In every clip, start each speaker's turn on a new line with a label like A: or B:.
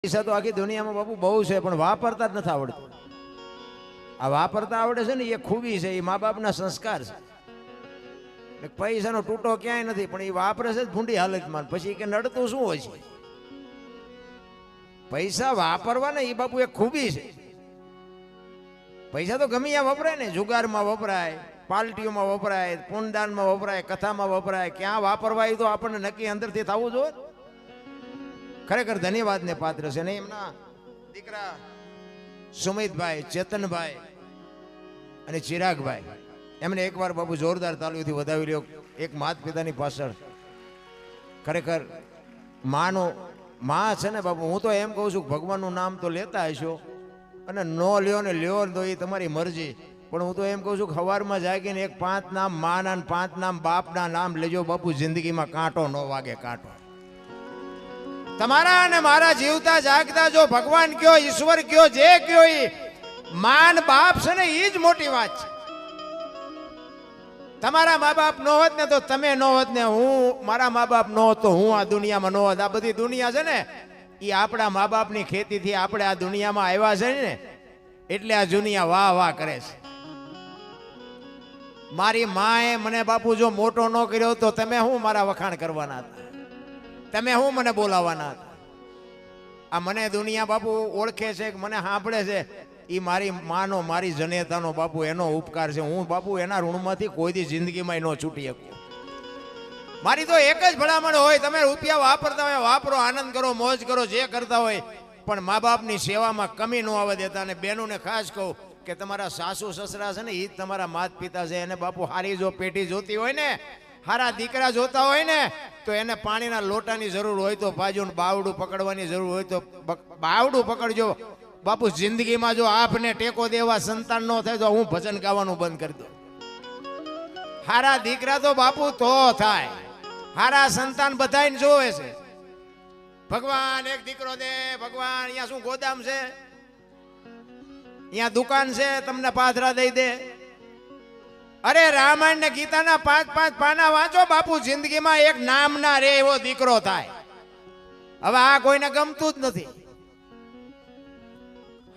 A: પૈસા તો આખી દુનિયામાં બાપુ બહુ છે, પણ વાપરતા જ નથી આવડતું. આ વાપરતા આવડે છે ને એ ખૂબી છે, એ મા બાપના સંસ્કાર છે. પૈસાનો તૂટો ક્યાંય નથી, પણ એ વાપરે છે જ ભૂંડી હાલતમાં. પછી કે નડતું શું હોય છે? પૈસા વાપરવા ને એ બાપુ એક ખૂબી છે. પૈસા તો ગમે ત્યાં વપરાય ને, જુગારમાં વપરાય, પાર્ટીઓમાં વપરાય, પુણદાનમાં વપરાય, કથામાં વપરાય. ક્યાં વાપરવા એ તો આપણને નક્કી અંદરથી થવું જોઈએ. ખરેખર ધન્યવાદને પાત્ર છે ને એમના દીકરા સુમિતભાઈ, ચેતનભાઈ અને ચિરાગભાઈ, એમને એકવાર બાપુ જોરદાર તાલીઓથી વધાવી લ્યો. એક માત પિતાની પાછળ ખરેખર માં છે ને બાપુ. હું તો એમ કહું છું ભગવાનનું નામ તો લેતા હશો, અને નો લ્યો ને લ્યો તો એ તમારી મરજી. પણ હું તો એમ કહું છું કે સવારમાં જાગીને એક 5 નામ માના અને 5 નામ બાપના નામ લેજો બાપુ. જિંદગીમાં કાંટો ન વાગે. કાંટો તમારા અને મારા જીવતા જાગતા જો ભગવાન કયો, ઈશ્વર કયો, જે કયો એ માન બાપ છે ને એ જ મોટી વાત છે. તમારા મા બાપ નો હોત ને તો તમે નો હોત ને હું, મારા મા બાપ નો હોત તો હું આ દુનિયામાં નો હોત. આ બધી દુનિયા છે ને એ આપણા મા બાપની ખેતીથી આપણે આ દુનિયામાં આવ્યા છે ને, એટલે આ દુનિયા વાહ વાહ કરે છે. મારી માએ મને બાપુ જો મોટો ન કર્યો તો તમે હું મારા વખાણ કરવાના હતા? તમે હું મને બોલાવાના હતા? આ મને દુનિયા બાપુ ઓળખે છે, મને સાંભળે છે, એ મારી માનો, મારી જનેતાનો બાપુ એનો ઉપકાર છે. હું બાપુ એના ઋણમાંથી કોઈ દી જિંદગીમાં ન છૂટી શકું. મારી તો એક જ ભલામણ હોય, તમે રૂપિયા વાપરતા હોય વાપરો, આનંદ કરો, મોજ કરો, જે કરતા હોય, પણ મા બાપની સેવામાં કમી ન આવવા દેતા. અને બહેનોને ખાસ કહું કે તમારા સાસુ સસરા છે ને એ જ તમારા માત પિતા છે. એને બાપુ હારી જો પેટી જોતી હોય ને, હારા દીકરા જોતા હોય ને, તો એને પાણીના લોટાની જરૂર હોય તો પાજો, બાવડું પકડવાની જરૂર હોય તો બાવડું પકડજો બાપુ. જિંદગીમાં જો આપને ટેકો દેવા સંતાન ન થાય તો હું ભજન ગાવાનું બંધ કરી દઉં. હારા દીકરા તો બાપુ તો થાય, હારા સંતાન બધાને જોવે છે. ભગવાન એક દીકરો દે, ભગવાન અહીંયા શું ગોદામ છે, અહીંયા દુકાન છે, તમને પાથરા દઈ દે. અરે રામાયણ ને ગીતાના 5-5 પાના વાંચો બાપુ. જિંદગીમાં એક નામ ના રે એવો દીકરો થાય. હવે આ કોઈને ગમતું જ નથી.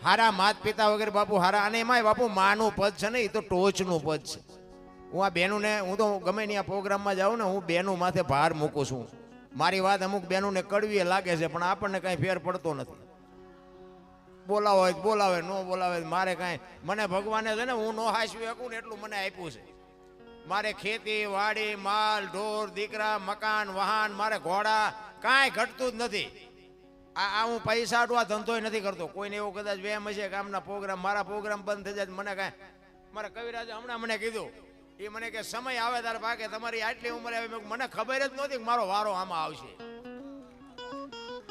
A: હારા માત પિતા વગેરે બાપુ હારા. અને એમાંય બાપુ માનું પદ છે ને એ તો ટોચનું પદ છે. હું આ બહેનોને, હું તો ગમે ત્યાં પ્રોગ્રામમાં જાઉં ને, હું બહેનો માથે ભાર મૂકું છું. મારી વાત અમુક બહેનોને કડવી લાગે છે, પણ આપણને કાંઈ ફેર પડતો નથી. બોલાવો હોય બોલાવે, ન બોલાવે મારે કાંઈ. મને ભગવાને છે ને હું નો હાંસવી શકું ને એટલું મને આપ્યું છે. મારે ખેતી વાડી, માલ ઢોર, દીકરા, મકાન, વાહન, મારે ઘોડા, કાંઈ ઘટતું જ નથી. આ હું પૈસા આ ધંધો નથી કરતો. કોઈને એવું કદાચ વેમ હશે કે આમના પ્રોગ્રામ, મારા પ્રોગ્રામ બંધ થઈ જાય મને કાંઈ. મારા કવિરાજે હમણાં મને કીધું, એ મને કે સમય આવે તાર ભાગે, તમારી આટલી ઉંમરે આવે. મને ખબર જ નહોતી કે મારો વારો આમાં આવશે.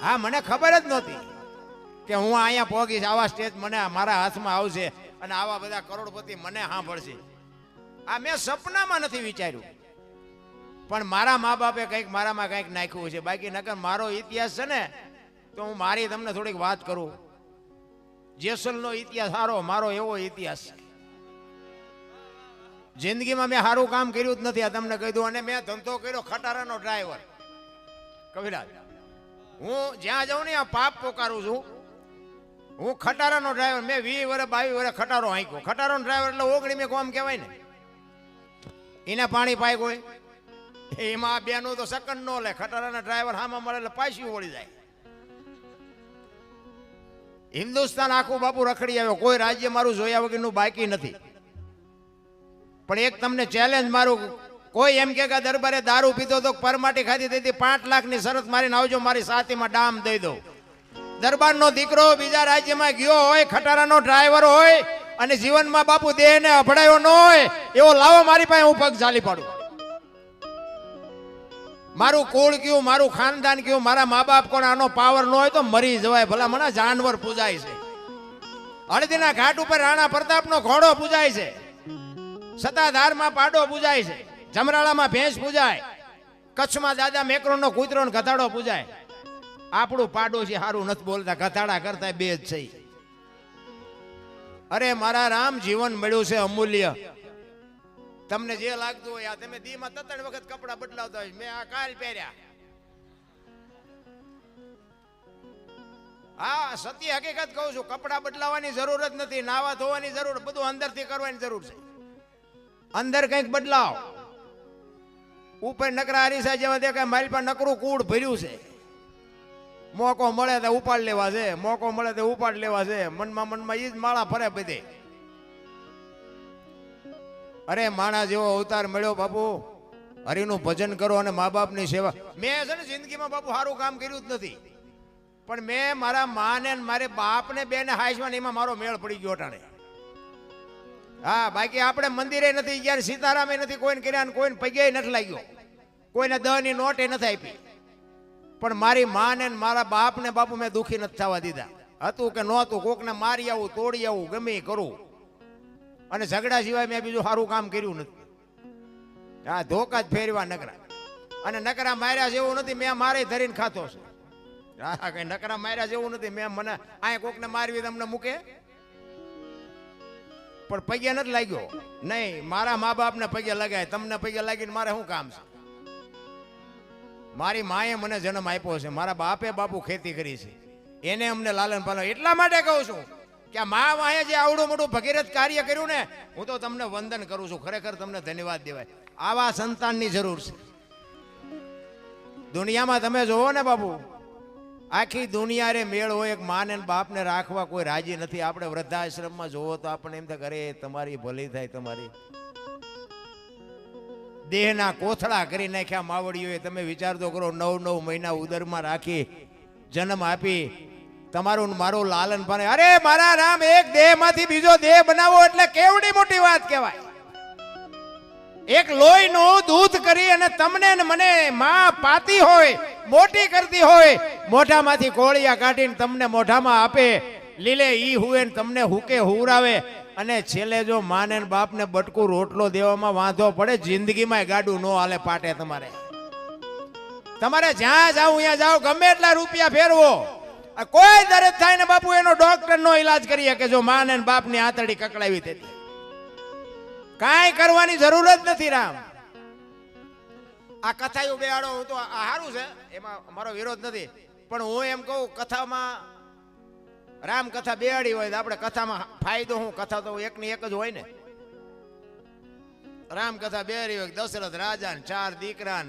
A: હા, મને ખબર જ નહોતી કે હું અહીંયા પહોંચીશ, આવા સ્ટેજ મને મારા હાથમાં આવશે અને આવા બધા કરોડપતિ મને સાંભળશે. આ મેં સપનામાં નથી વિચાર્યું. પણ મારા મા બાપે કંઈક મારામાં કંઈક નાખ્યું છે. બાકી નકર મારો ઇતિહાસ છે ને, તો હું મારી તમને થોડીક વાત કરું. જેસલનો ઇતિહાસ સારો, મારો એવો ઇતિહાસ છે. જિંદગીમાં મેં સારું કામ કર્યું જ નથી, આ તમને કહી દઉં. અને મેં ધંધો કર્યો ખટારાનો ડ્રાઈવર. કવિરાજ, હું જ્યાં જાઉં ને આ પાપ પોકારું છું. હું ખટારાનો ડ્રાઈવર. મેં 20 વર્ષ 22 વર્ષ ખટારો હાંક્યો. ખટારાનો ડ્રાઈવર એટલે ઓગણી મેં કોમ કહેવાય ને. એને પાણી પાય કોઈ, એમાં બેનું તો સેકન્ડ નો લે. ખટારાના ડ્રાઈવર હામાં મળે એટલે પાછી વળી જાય. હિન્દુસ્તાન આખું બાપુ રખડી આવ્યો. કોઈ રાજ્ય મારું જોયા વગરનું બાકી નથી. પણ એક તમને ચેલેન્જ મારું, કોઈ એમ કે દરબારે દારૂ પીતો તો પરમાટી ખાધી તેથી 5 લાખની શરત મારીને આવજો, મારી સાથીમાં ડામ દઈ દો. દરબારનો દીકરો બીજા રાજ્યમાં ગયો હોય, ખટારાનો ડ્રાઈવર હોય, અને જીવનમાં બાપુ દેહને અભડાયો ન હોય, એવો લાવો મારી પાસે, હું પગ ઝાલી પાડું. મારું કુળ કયું, મારું ખાનદાન કયું, મારા મા બાપ કોણ, આનો પાવર ન હોય તો મરી જવાય. ભલા મને જાનવર પૂજાય છે. હળદીના ઘાટ ઉપર રાણા પ્રતાપનો ઘોડો પૂજાય છે. સતાધારમાં પાડો પૂજાય છે. જમરાળામાં ભેંસ પૂજાય. કચ્છમાં દાદા મેકરોનો કૂતરો ને ગધાડો પૂજાય. આપણું પાડોશી સારું નથી બોલતા, ગધાડા કરતા બે જ છે. અરે મારા રામ, જીવન મળ્યું છે અમૂલ્ય. તમને જે લાગતું હોય, આ તમે દીમાં 3 વખત કપડા બદલાવતા હોય. મેં આ કાલ પહેર્યા, હા, સત્ય હકીકત કહું છું. કપડાં બદલાવાની જરૂર જ નથી, નાવા ધોવાની જરૂર, બધું અંદરથી કરવાની જરૂર છે. અંદર કંઈક બદલાવ. ઉપર નકરા હરીસા જેવા દેખાય, માઇલ પર નકરું કૂડ ભર્યું છે. મોકો મળે તો ઉપાડ લેવા છે, મોકો મળે તો ઉપાડ લેવા છે. મનમાં ઈ જ માળા ફરે બધે. અરે માણા જેવો અવતાર મળ્યો બાપુ, હરિનું ભજન કરો અને મા બાપની સેવા. મેં છે ને જિંદગીમાં બાપુ સારું કામ કર્યું જ નથી, પણ મેં મારા માને મારે બાપને બેને હાઈસમાં એમાં મારો મેળ પડી ગયો ટાણે. હા, બાકી આપણે મંદિરે નથી ગયા, સીતારામે નથી કોઈને કર્યા, કોઈને પગે નથી લાગ્યો, કોઈને 10 ની નોટે નથી આપી. પણ મારી માને મારા બાપને બાપુ મેં દુઃખી નથી થવા દીધા. હતું કે નહોતું, કોકને મારી આવું, તોડી આવું, ગમે કરું, અને ઝઘડા સિવાય મેં બીજું સારું કામ કર્યું નથી. હા, ધોકા જ ફેરવા નકરા, અને નકરા માર્યા જેવું નથી. મેં મારે ધરીને ખાતો છે. હા, કઈ નકરા માર્યા જેવું નથી. મેં મને આ કોકને મારવી તમને મૂકે, પણ પગે નથી લાગ્યો. નહીં, મારા મા બાપને પગે લગાય, તમને પગે લાગીને મારે શું કામ છે? મારી માએ મને જન્મ આપ્યો છે, મારા બાપે બાપુ ખેતી કરી છે, એને અમને લાલન પાલન. એટલા માટે કહું છું કે આ મા વાહે જે આવડું મોટું ભગીરથ કાર્ય કર્યું ને, હું તો તમને વંદન કરું છું. ખરેખર તમને ધન્યવાદ દેવાય. આવા સંતાનની જરૂર છે દુનિયામાં. તમે જોવો ને બાપુ, આખી દુનિયા રે મેળ હોય, એક માને બાપને રાખવા કોઈ રાજી નથી. આપણે વૃદ્ધાશ્રમમાં જોવો તો આપણને એમ થાય, અરે તમારી ભલી થાય, તમારી દેહના કોથળા કરી નાખ્યા માવડીઓએ. તમે વિચાર તો કરો, 9 મહિના ઉદરમાં રાખી જન્મ આપી, તમારું મારું લાલન પાલન. અરે મારા રામ, એક દેહમાંથી બીજો દેહ બનાવો એટલે કેવડી મોટી વાત કહેવાય. એક લોહીનું દૂધ કરી અને તમને ને મને માં પાતી હોય, મોટી કરતી હોય, મોઢામાંથી કોળિયા કાઢીને તમને મોઢામાં આપે, લીલે ઈ હુએ ને તમને હુકે હુરાવે, અને છેલ્લે જો માને ને બાપને બટકું રોટલો દેવામાં વાંધો પડે, જિંદગીમાં ગાડું ન હાલે પાટે. તમારે જ્યાં જાવ ત્યાં જાવ, ગમે એટલા રૂપિયા ફેરવો, કોઈ દર્દ થાય ને બાપુ એનો ડોક્ટર નો ઈલાજ કરીએ કે જો માને ને બાપની આંતરડી કકડાવી તેથી. કાંઈ કરવાની જરૂર જ નથી. રામ, આ કથાયું બેહાડો, હું તો સારું છે, એમાં મારો વિરોધ નથી, પણ હું એમ કહું, કથામાં રામ કથા બેહાડી હોય તો આપણે કથામાં ફાયદો શું? કથા તો એકની એક જ હોય ને. રામ કથા બેહાડી હોય, દશરથ રાજા ને 4 દીકરા,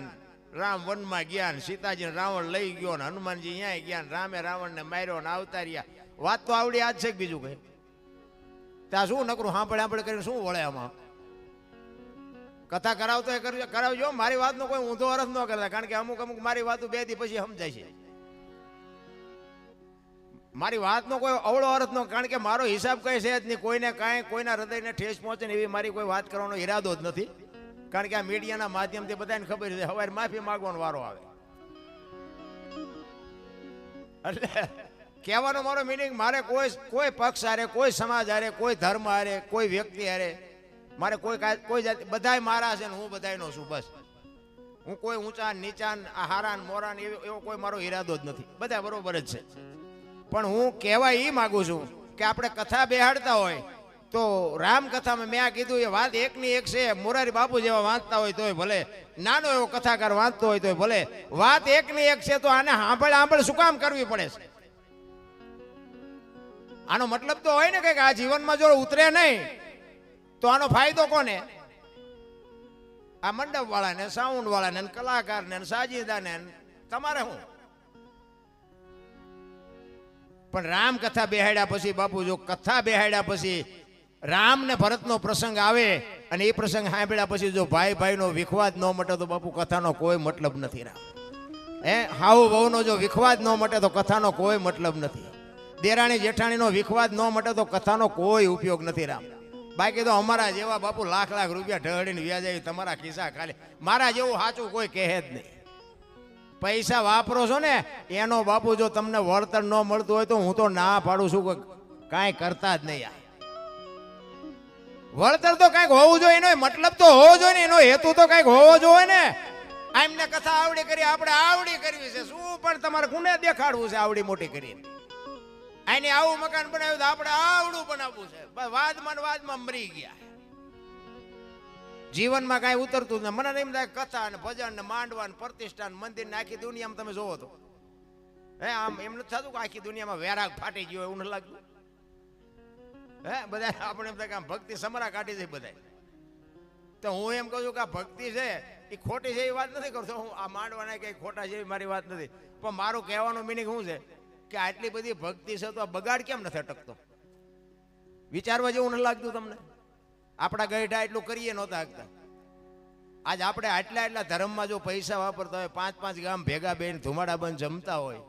A: રામ વનમાં ગયા, સીતાજી રાવણ લઈ ગયો, ને હનુમાનજી અહીંયા ગયા, રામે રાવણ ને માર્યો ને અવતાર્યા. વાત તો આવડી આજ છે કે બીજું કઈ? ત્યાં શું નકરું સાંભળે કરીને શું વળે આમાં? કથા કરાવતો એ કરાવજો. મારી વાતનો કોઈ ઊંધો અર્થ ન કરતા, કારણ કે અમુક મારી વાતો 2 દી પછી સમજાય છે. મારી વાતનો કોઈ અવળો અર્થ ન, કારણ કે મારો હિસાબ કઈ છે જ નહીં. કોઈને કાંઈ કોઈના હૃદયને ઠેસ પહોંચે ને એવી મારી કોઈ વાત કરવાનો ઈરાદો જ નથી. કારણ કે આ મીડિયાના માધ્યમથી બધાને ખબર છે, હવે માફી માંગવાનો વારો આવે. એટલે કહેવાનો મારો મિનિંગ, મારે કોઈ પક્ષ હારે, કોઈ સમાજ હારે, કોઈ ધર્મ હારે, કોઈ વ્યક્તિ હારે મારે કોઈ જાતિ, બધાય મારા છે ને હું બધાયનો છું. બસ હું કોઈ ઊંચા નીચા, હારા મોરા એવો કોઈ મારો ઈરાદો જ નથી. બધા બરોબર જ છે. પણ હું કહેવા એ માગું છું કે આપણે કથા બેહાડતા હોય તો રામ કથામાં મેં આ કીધું એ વાત એકની એક છે. મોરારી બાપુ જેવા વાંચતા હોય તોય ભલે, નાનો એવો કથાકાર વાંચતો હોય તોય ભલે, વાત એકની એક છે. તો આને સાંભળ શું કામ કરવી પડે છે? આનો મતલબ તો હોય ને કે આ જીવનમાં જો ઉતરે નહીં તો આનો ફાયદો કોને? આ મંડપ વાળાને, સાઉન્ડ વાળાને, કલાકારને, સાજીદાને, તમારે શું? પણ રામ કથા બેહાડ્યા પછી બાપુ, જો કથા બેહાડ્યા પછી રામ ને ભરતનો પ્રસંગ આવે અને એ પ્રસંગ સાંભળ્યા પછી જો ભાઈ ભાઈનો વિખવાદ ન મટે તો બાપુ કથાનો કોઈ મતલબ નથી. રામ હાવ વહુનો જો વિખવાદ ન મટે તો કથાનો કોઈ મતલબ નથી. દેરાણી જેઠાણીનો વિખવાદ ન મટે તો કથાનો કોઈ ઉપયોગ નથી. રામ, બાકી તો અમારા જેવા બાપુ લાખ રૂપિયા ઢળીને વ્યાજ આવી તમારા ખિસ્સા ખાલી. મારા જેવું સાચું કોઈ કહે જ નહીં. પૈસા વાપરો છો ને એનો બાપુ જો તમને વળતર ન મળતું હોય તો હું તો ના પાડું છું કે કાંઈ કરતા જ નહીં. વળતર તો કાંઈક હોવું જોઈએ, એનો મતલબ તો હોવો જોઈએ ને, એનો હેતુ તો કાંઈક હોવો જોઈએ ને. એમને કથા આવડી કરી, આપણે આવડી કરવી છે શું? પણ તમારે કોને દેખાડવું છે આવડી મોટી કરીને? આને આવું મકાન બનાવ્યું તો આપણે આવડું બનાવવું છે. બસ વાદમાં મરી ગયા. જીવનમાં કાંઈ ઉતરતું જ નહીં. મને એમ થાય કથા ને ભજન ને માંડવા ને પ્રતિષ્ઠા ને મંદિર ને આખી દુનિયામાં તમે જોવો તો હે આમ એમ નથી થતું કે આખી દુનિયામાં વેરાગ ફાટી ગયો એવું નથી લાગતું? હે બધા આપણે એમ થાય કે આમ ભક્તિ સમરા કાઢી જાય બધા. તો હું એમ કહું છું કે આ ભક્તિ છે એ ખોટી છે એ વાત નથી કરતો હું. આ માંડવાના કે ખોટા છે એવી મારી વાત નથી, પણ મારું કહેવાનું મિનિંગ શું છે કે આટલી બધી ભક્તિ છે તો આ બગાડ કેમ નથી અટકતો? વિચારવા જેવું નથી લાગતું તમને? આપણા ગઈઢા એટલું કરીએ નહોતા આગતા. આજ આપણે આટલા ધર્મમાં જો પૈસા વાપરતા હોય, 5-5 ગામ ભેગા બેન ધુમાડા બંધ જમતા હોય,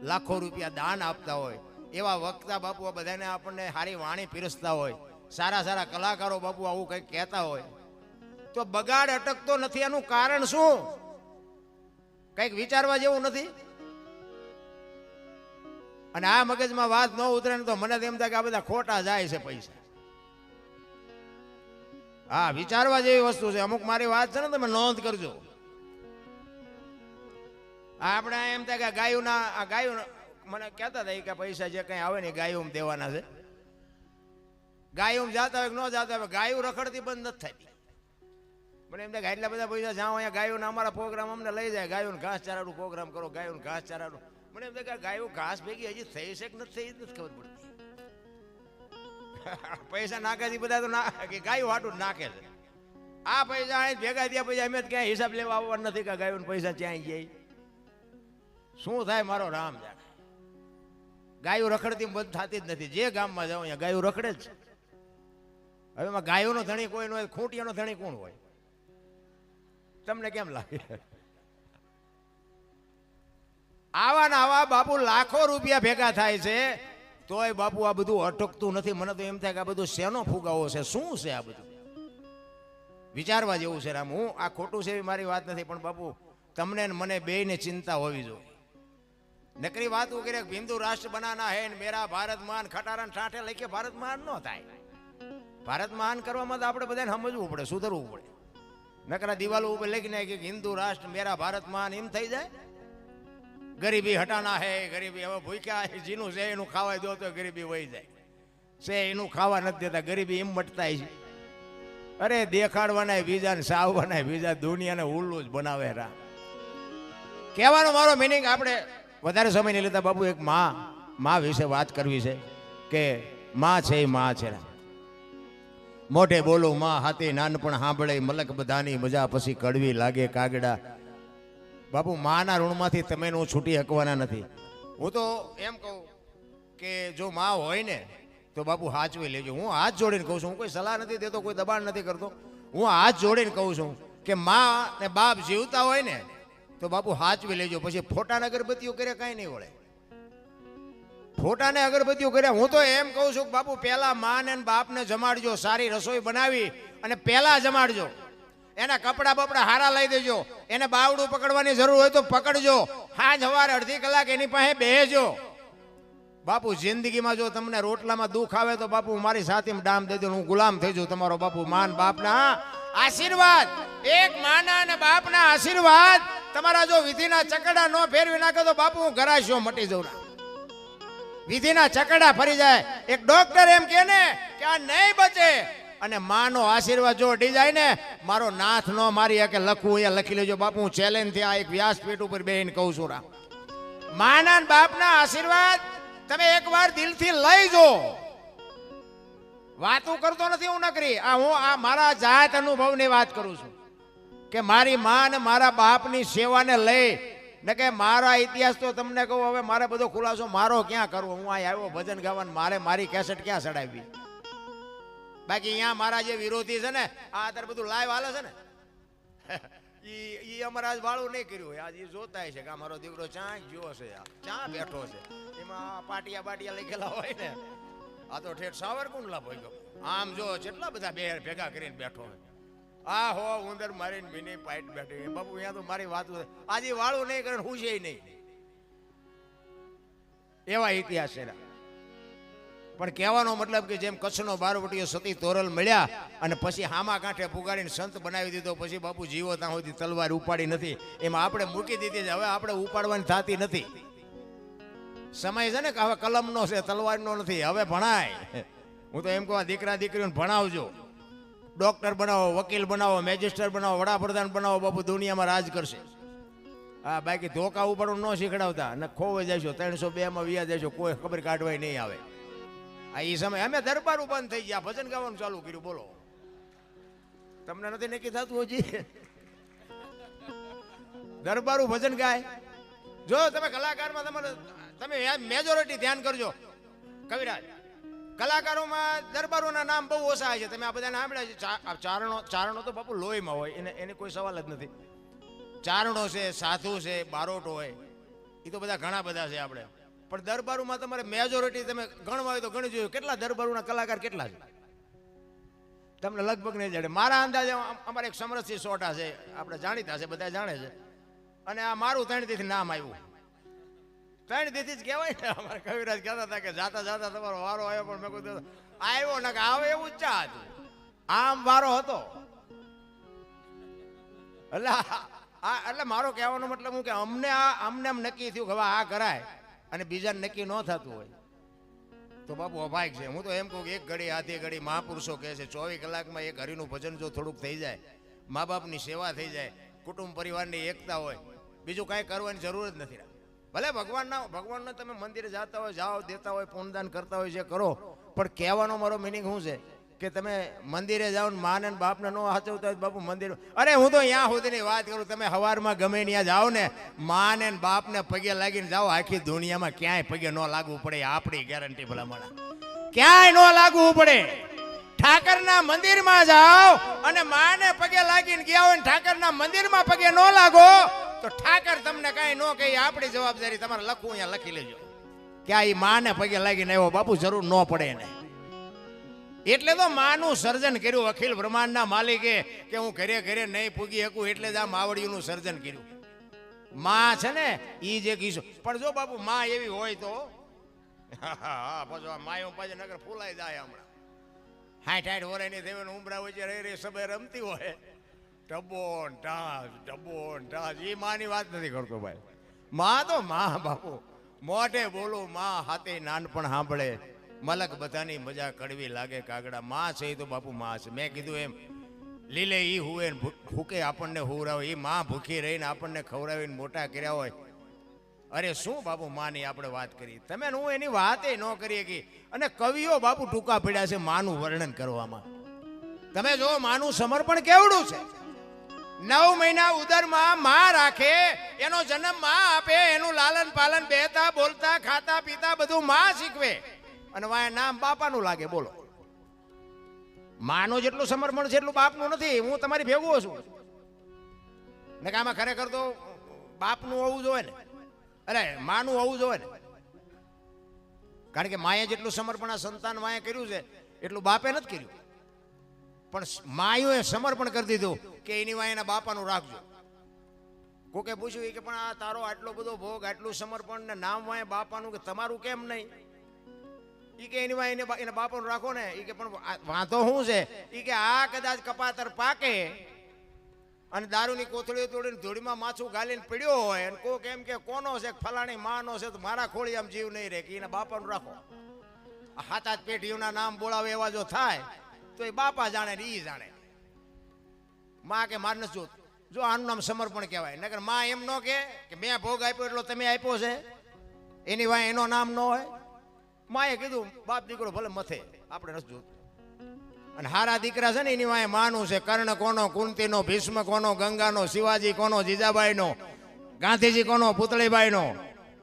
A: લાખો રૂપિયા દાન આપતા હોય, એવા વક્તા બાપુ બધાને આપણને સારી વાણી પીરસતા હોય, સારા કલાકારો બાપુ આવું કંઈક કહેતા હોય, તો બગાડ અટકતો નથી. એનું કારણ શું? કંઈક વિચારવા જેવું નથી? અને આ મગજમાં વાત ન ઉતરે ને તો મને એમ થાય કે આ બધા ખોટા જાય છે પૈસા. હા, વિચારવા જેવી વસ્તુ છે. અમુક મારી વાત છે ને તમે નોંધ કરજો. આપણે એમ થાય કે ગાયું મને કહેતા હતા કે પૈસા જે કઈ આવે ને ગાયું દેવાના છે. ગાયું જાતા હોય કે ન જાતા હોય, ગાયું રખડતી બંધ નથી થતી. મને એમ થાય કે એટલા બધા પૈસા જાઓ અહીંયા ગાયું અમારા પ્રોગ્રામ અમને લઈ જાય, ગાયું ઘાસ ચારાનું પ્રોગ્રામ કરો, ગાયું ઘાસ ચારાનું. મને એમ થાય કે ગાયું ઘાસ ભેગી હજી થઈ છે કે નથી થઈ નથી ખબર પડતી. પૈસા નાખે બધા તો ગાયું હાટું જ નાખે છે. આ પૈસા અહીં ભેગા થયા પછી અમે ક્યાંય હિસાબ લેવા આવવા નથી કે ગાયું પૈસા ક્યાંય જાય. શું થાય મારો રામ જાણે? ગાયું રખડતી બંધ થતી જ નથી. જે ગામમાં જાઓ અહીંયા ગાયું રખડે જ. હવે એમાં ગાયોનો ધણી કોઈ ન હોય, ખૂંટિયાનો ધણી કોણ હોય? તમને કેમ લાગે? આવા ને આવા બાપુ લાખો રૂપિયા ભેગા થાય છે તોય બાપુ આ બધું અટકતું નથી. મને તો એમ થાય કે આ બધું શેનો ફુગાવો છે? શું છે આ બધું? વિચારવા જેવું છે રામ. હું આ ખોટું છે એવી મારી વાત નથી, પણ બાપુ તમને ને મને બેયને ચિંતા હોવી જોઈએ. નકરી વાત કરે હિન્દુ રાષ્ટ્ર બનાના હે ને મેરા ભારત મહાન, ખટારા ઠાઠે લખીએ ભારત મહાન ન થાય. ભારત મહાન કરવામાં તો આપણે બધાને સમજવું પડે, સુધરવું પડે. નકરા દિવાલો ઉપર લખીને કે હિન્દુ રાષ્ટ્ર મેરા ભારત મહાન એમ થઈ જાય? ગરીબી હટાના હે, ગરીબી હવે ભૂખ્યા જીનું છે એનું ખાવા દો તો ગરીબી વહી જાય છે, એનું ખાવા નથી દેતા, ગરીબી એમ મટતા છે. અરે દેખાડવાના બીજા ને સાવવાના બીજા, દુનિયાને ઉલ્લું જ બનાવે રા. કહેવાનો મારો મિનિંગ આપણે વધારે સમય નહીં લેતા બાપુ. એક માં વિશે વાત કરવી છે કે માં છે એ માં છે. મોઢે બોલું માં હાથી નાનપણ સાંભળે મલક બધાની મજા પછી કડવી લાગે કાગડા. બાપુ માના ઋણમાંથી તમે હું છૂટી શકવાના નથી. હું તો એમ કહું કે જો માં હોય ને તો બાપુ હાચવી લેજો. હું હાથ જોડીને કહું છું, હું કોઈ સલાહ નથી દેતો, કોઈ દબાણ નથી કરતો. હું હાથ જોડીને કહું છું કે માં ને બાપ જીવતા હોય ને તો બાપુ હાચવી લેજો. પછી ફોટાને અગરબત્તીઓ કર્યા કાંઈ નહીં વળે. ફોટાને અગરબત્તીઓ કર્યા. હું તો એમ કહું છું કે બાપુ પહેલા માં ને બાપને જમાડજો, સારી રસોઈ બનાવી અને પહેલા જમાડજો. એના કપડા બપડા હારા લઈ દેજો. એને બાવડું પકડવાની જરૂર હોય તો પકડજો. સાંજ સવારે અડધી કલાક એની પાસે બેસજો. બાપુ જિંદગીમાં જો તમને રોટલામાં દુઃખ આવે તો બાપુ મારી સાથેમાં ડામ દેજો, હું ગુલામ થઈ જાઉં તમારો. બાપુ માન બાપના આશીર્વાદ, એક માના અને બાપના આશીર્વાદ તમારા જો વિધિના ચકડા નો ફેરવી નાખે તો બાપુ હું ગરાશિયો મટી જાઉં. વિધિના ચકડા ફરી જાય. એક ડોક્ટર એમ કે ને કે આ નહીં બચે, અને માનો આશીર્વાદ જો અડી જાય ને, મારો નાથ નો મારી કે લખવું અહીંયા લખી લેજો બાપુ. હું ચેલેન્જ થી આ એક વ્યાસપીઠ ઉપર બેહીને કહું છું રા, માના બાપના આશીર્વાદ તમે એકવાર દિલથી લઈ જો. વાતું કરતો નથી હું નકરી. હું મારા જાત અનુભવની વાત કરું છું કે મારી માં અને મારા બાપની સેવાને લઈ ને કે મારા ઇતિહાસ તો તમને કહું. હવે મારે બધો ખુલાસો મારો ક્યાં કરવો? હું અહીં આવ્યો ભજન ગાવાનું, મારે મારી કેસેટ ક્યાં ચડાવી? બાકી અહીંયા મારા જે વિરોધી છે ને, આ અત્યારે બધું લાઈવ હાલે છે ને, ઈ અમારે આજ વાળું નહીં કર્યું હોય. આજ એ જોતા છે કે મારો દીકરો ચા ગયો છે, ચા બેઠો છે. એમાં પાટિયા લખેલા હોય ને, આ તો ઠેઠ સાવરકુંડલા હોય ગયો. આમ જો કેટલા બધા ભેગા કરીને બેઠો હોય. આ હો ઉંદર મારીને ભીની પાઇટ બેઠી. બાપુ અહીંયા તો મારી વાત આજે વાળું નહીં કરે, હું છે નહીં. એવા ઇતિહાસ છે. પણ કહેવાનો મતલબ કે જેમ કચ્છનો બારવટીયો સતી તોરલ મળ્યા અને પછી હામા કાંઠે પુગાડીને સંત બનાવી દીધો, પછી બાપુ જીવો ત્યાં સુધી તલવાર ઉપાડી નથી. એમાં આપણે મૂકી દીધી છે, હવે આપણે ઉપાડવાની થતી નથી. સમય છે ને કે હવે કલમનો છે, તલવારનો નથી. હવે ભણાય. હું તો એમ કહું દીકરા દીકરીઓને ભણાવજો. ડોક્ટર બનાવો, વકીલ બનાવો, મેજિસ્ટર બનાવો, વડાપ્રધાન બનાવો. બાપુ દુનિયામાં રાજ કરશે. હા બાકી ધોકા ઉપાડું ન શીખડાવતા અને ખોવાઈ જશો 302 માં વ્યા જશો કોઈ ખબર કાઢવાય નહીં આવે. આ એ સમય અમે દરબારું બંધ થઈ ગયા ભજન ગાવાનું ચાલુ કર્યું. બોલો તમને નથી નક્કી થતું હજી દરબારું ભજન ગાય? જો તમે કલાકારમાં તમારે તમે મેજોરિટી ધ્યાન કરજો કવિરાજ, કલાકારોમાં દરબારોના નામ બહુ ઓછા છે. તમે આ બધાને સાંભળ્યા છે. ચારણો તો બાપુ લોહીમાં હોય, એને કોઈ સવાલ જ નથી. ચારણો છે, સાધુ છે, બારોટ હોય, એ તો બધા ઘણા બધા છે આપણે. પણ દરબારોમાં તમારે મેજોરિટી તમે ગણવા હોય તો ગણી જોયું કેટલા દરબારોના કલાકાર કેટલા છે તમને લગભગ નહીં જડે. મારા અંદાજે અમારે એક સમરસસિંહ સોઢા છે, આપણે જાણીતા છે, બધા જાણે છે. અને આ મારું 3 દીથી નામ આવ્યું. 3 દીથી જ કહેવાય ને. અમારા કવિરાજ કહેતા હતા કે જાતા જાતા તમારો વારો આવ્યો, પણ મેં કીધું આવ્યો ને કે આવે એવું જ ચા હતું. આમ વારો હતો. એટલે મારો કહેવાનો મતલબ હું કે અમને આમ નક્કી થયું કે હવે આ કરાય અને બીજાને નક્કી ન થતું હોય તો બાપુ અભાગ છે. હું તો એમ કહું કે એક ઘડી આધી ઘડી મહાપુરુષો કહે છે 24 કલાકમાં એક હરિનું ભજન જો થોડુંક થઈ જાય, મા બાપની સેવા થઈ જાય, કુટુંબ પરિવારની એકતા હોય, બીજું કાંઈ કરવાની જરૂર જ નથી. ભલે ભગવાનના તમે મંદિરે જતા હોય, જાઓ, દેતા હોય, પૂર્ણદાન કરતા હોય, જે કરો, પણ કહેવાનો મારો મિનિંગ શું છે કે તમે મંદિરે જાઓ ને માને ને બાપને ન સાચવતા હોય બાપુ મંદિર. અરે હું તો અહીંયા સુધીની વાત કરું, તમે સવારમાં ગમે ત્યાં જાઓ ને માને ને બાપને પગે લાગીને જાઓ, આખી દુનિયામાં ક્યાંય પગે ન લાગવું પડે, આપણી ગેરંટી ભલામણા. ક્યાંય ન લાગવું પડે. ઠાકરના મંદિરમાં જાઓ અને માને પગે લાગીને ગયા હોય ને ઠાકરના મંદિરમાં પગે ન લાગો તો ઠાકર તમને કાંઈ ન કહે, આપણી જવાબદારી. તમારે લખવું અહીંયા લખી લેજો કે આ માને પગે લાગીને આવ્યો બાપુ, જરૂર ન પડે ને. એટલે તો માનું સર્જન કર્યું અખિલ બ્રહ્માંડના માલિકે કે હું ઘરે ઘરે નહીં પૂગી શકું, એટલે જ આ માવડીઓનું સર્જન કર્યું. માં છે ને એ જે કીધું. પણ જો બાપુ માં એવી હોય તો પછી માયો પાછી નગર ફૂલાઈ જાય. હમણાં 60 વર્ષની દેવન ઉમરા વચ્ચે રહી સબે રમતી હોય, ટબો ટાસ. એ માની વાત નથી કરતો ભાઈ. માં તો માં બાપુ મોઢે બોલું, માં હાથે નાનપણ સાંભળે, મલક બધાની મજા કડવી લાગે કાગડા. માં છે એ તો બાપુ માં છે. મેં કીધું એમ લીલે ઈ હુએ ભૂકે આપણને હુરાવે, એ માં ભૂખી રહીને આપણને ખવડાવીને મોટા કર્યા હોય. અરે શું બાપુ માની આપણે વાત કરી, તમે હું એની વાત ન કરી શકી. અને કવિઓ બાપુ ટૂંકા પડ્યા છે માનું વર્ણન કરવામાં. તમે જો માનું સમર્પણ કેવડું છે. 9 મહિના ઉદરમાં માં રાખે, એનો જન્મ માં આપે, એનું લાલન પાલન, બેતા બોલતા ખાતા પીતા બધું માં શીખવે, અને વાય નામ બાપાનું લાગે. બોલો માનું જેટલું સમર્પણ છે એટલું બાપનું નથી. હું તમારી ભેગું છું ને કે આમાં ખરેખર તો બાપનું હોવું જોઈએ ને, અરે માનું હોવું જોઈએ ને. કારણ કે માએ જેટલું સમર્પણ આ સંતાન માએ કર્યું છે એટલું બાપે નથી કર્યું. પણ માયુએ સમર્પણ કરી દીધું કે એની વાય એના બાપાનું રાખજો. કોકે પૂછ્યું કે પણ આ તારો આટલો બધો ભોગ, આટલું સમર્પણ ને નામ વાય બાપાનું, કે તમારું કેમ નહીં? ઈ કે એની વાય એના બાપાનું રાખો ને. ઈ કે પણ વાંધો શું છે? ઈ કે આ કદાચ કપાતર પાકે અને દારૂની કોથળીઓ તોડીને ધૂળીમાં માછું ગાલીને પડ્યો હોય અને કોક એમ કે કોનો છે, ફલાણી માનો છે, તો મારા ખોળી આમ જીવ નહીં રહે, કે એના બાપાનું રાખો. 7-8 પેઢીઓના નામ બોલાવે એવા જો થાય તો એ બાપા જાણે ને ઈ જાણે. માં કે માર નથી જોતું. જો આનું નામ સમર્પણ કહેવાય. નકર માં એમ ન કે મેં ભોગ આપ્યો એટલો તમે આપ્યો છે, એની વાય એનો નામ ન હોય. માએ કીધું બાપ દીકરો ભલે મથે, આપણે નથી જોતું. અને હારા દીકરા છે ને એની વાય માનું છે. કર્ણ કોનો, કુંતીનો, ભીષ્મ કોનો, ગંગાનો, શિવાજી કોનો, જીજાબાઈનો, ગાંધીજી કોનો, પુતળીબાઈનો,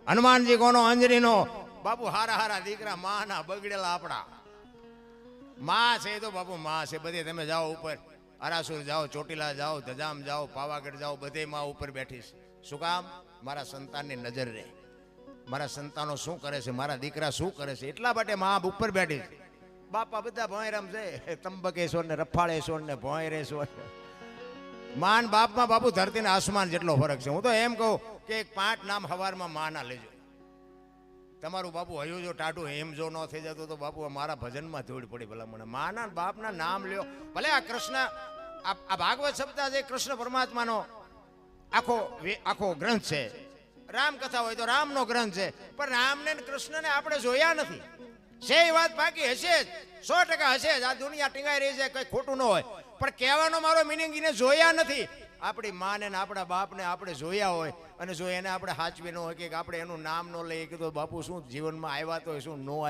A: હનુમાનજી કોનો, અંજનીનો. બાપુ હારા હારા દીકરા માના બગડેલા આપણા. માં છે તો બાપુ માં છે. બધે તમે જાઓ ઉપર, આરાસુર જાઓ, ચોટીલા જાઓ, ધજામ જાઓ, પાવાગઢ જાઓ, બધે માં ઉપર બેઠીશ. શું કામ? મારા સંતાનની નજર રહે, મારા સંતાનો શું કરે છે, મારા દીકરા શું કરે છે, એટલા માટે માં ઉપર બેઠી છે. બાપા બધા ભોંયરામ છે, તંબકેશ્વર ને રફાળેશ્વર ને ભોંયરેશ્વર. માન બાપમાં બાપુ ધરતી ને આસમાન જેટલો ફરક છે. હું તો એમ કહું કે 5 નામ હવારમાં માના લેજો. તમારું બાપુ હયું જો ટાઢું હેમ જો ન થઈ જતું તો બાપુ મારા ભજનમાં ધૂળ પડી. ભલા મને માના બાપના નામ લ્યો. ભલે આ કૃષ્ણ, આ ભાગવત સપ્તાહ છે, કૃષ્ણ પરમાત્માનો આખો ગ્રંથ છે. રામકથા હોય તો રામનો ગ્રંથ છે, પણ રામને કૃષ્ણને આપણે જોયા નથી. છે એ વાત બાકી હશે જ, 100% હશે જ. આ દુનિયા ટીંગાઈ રહી છે, કઈ ખોટું ન હોય, પણ કહેવાનો મારો મિનિંગ એને જોયા નથી. આપણી માને ને આપણા બાપને આપણે જોયા હોય અને જો એને આપણે સાચવી ન હોય કે આપણે એનું નામ ન લઈએ કે તો બાપુ શું જીવનમાં આવ્યા તો શું ન આવ્યા